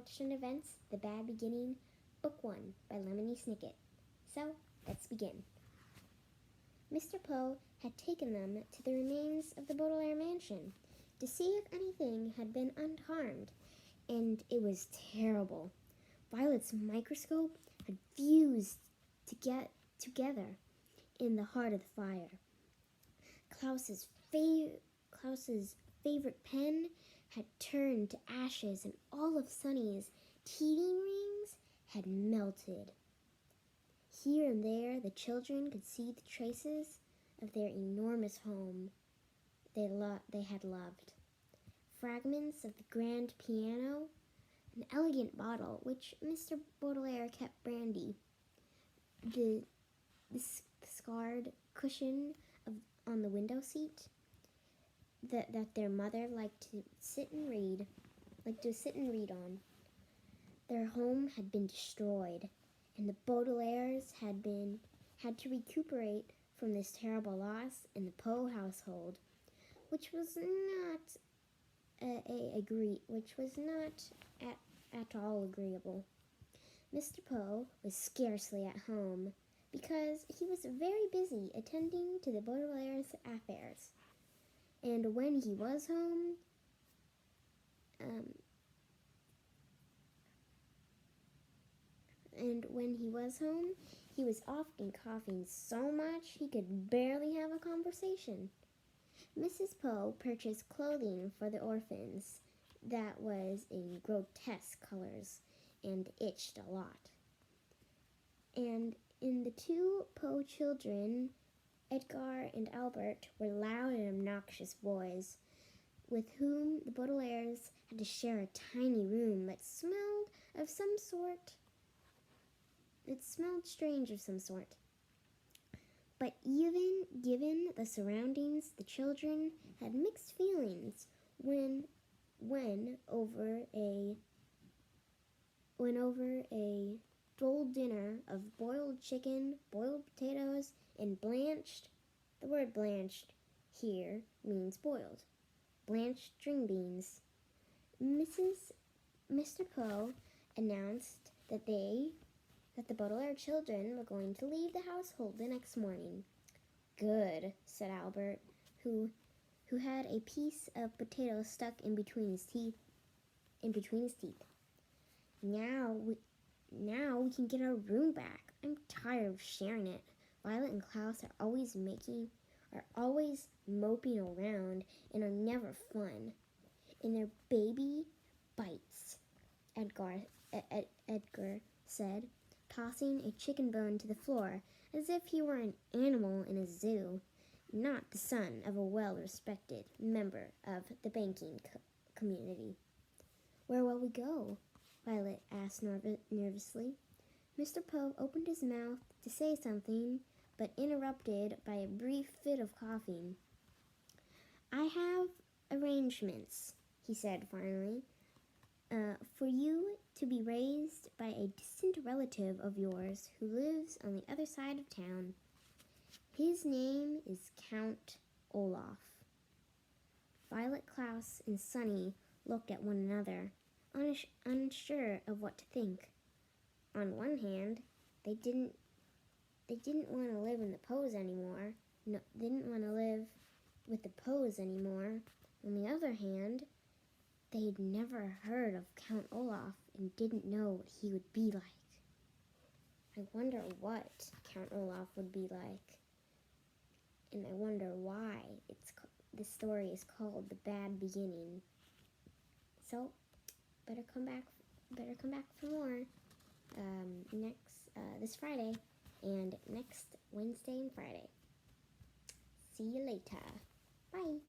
Action Events, The Bad Beginning, Book 1 by Lemony Snicket. So, let's begin. Mr. Poe had taken them to the remains of the Baudelaire mansion to see if anything had been unharmed, and it was terrible. Violet's microscope had fused together in the heart of the fire. Klaus's favorite pen had turned to ashes, and all of Sonny's teething rings had melted. Here and there, the children could see the traces of their enormous home they had loved. Fragments of the grand piano, an elegant bottle which Mr. Baudelaire kept brandy, the scarred cushion on the window seat that their mother liked to sit and read on. Their home had been destroyed, and the Baudelaires had to recuperate from this terrible loss in the Poe household, which was not at all agreeable. Mr. Poe was scarcely at home because he was very busy attending to the Baudelaire's affairs. And when he was home, he was often coughing so much he could barely have a conversation. Mrs. Poe purchased clothing for the orphans that was in grotesque colors and itched a lot. And in the two Poe children, Edgar and Albert were loud and obnoxious boys, with whom the Baudelaires had to share a tiny room that smelled strange of some sort. But even given the surroundings, the children had mixed feelings when over a droll dinner of boiled chicken, boiled potatoes, and blanched. The word blanched here means boiled. Blanched string beans. Mr. Poe announced that the Baudelaire children were going to leave the household the next morning. Good, said Albert, who had a piece of potato stuck in between his teeth. Now we can get our room back. I'm tired of sharing it. Violet and Klaus are always moping around and are never fun. And their baby bites, Edgar said, tossing a chicken bone to the floor as if he were an animal in a zoo, not the son of a well-respected member of the banking community. Where will we go? Violet asked nervously. Mr. Poe opened his mouth to say something, but interrupted by a brief fit of coughing. I have arrangements, he said finally, for you to be raised by a distant relative of yours who lives on the other side of town. His name is Count Olaf. Violet, Klaus, and Sonny looked at one another, unsure of what to think. On one hand, they didn't want to live in the Poes anymore. No, didn't want to live with the Poes anymore. On the other hand, they'd never heard of Count Olaf and didn't know what he would be like. I wonder what Count Olaf would be like, and I wonder why this story is called The Bad Beginning. So, better come back for more this Friday and next Wednesday and Friday. See you later. Bye.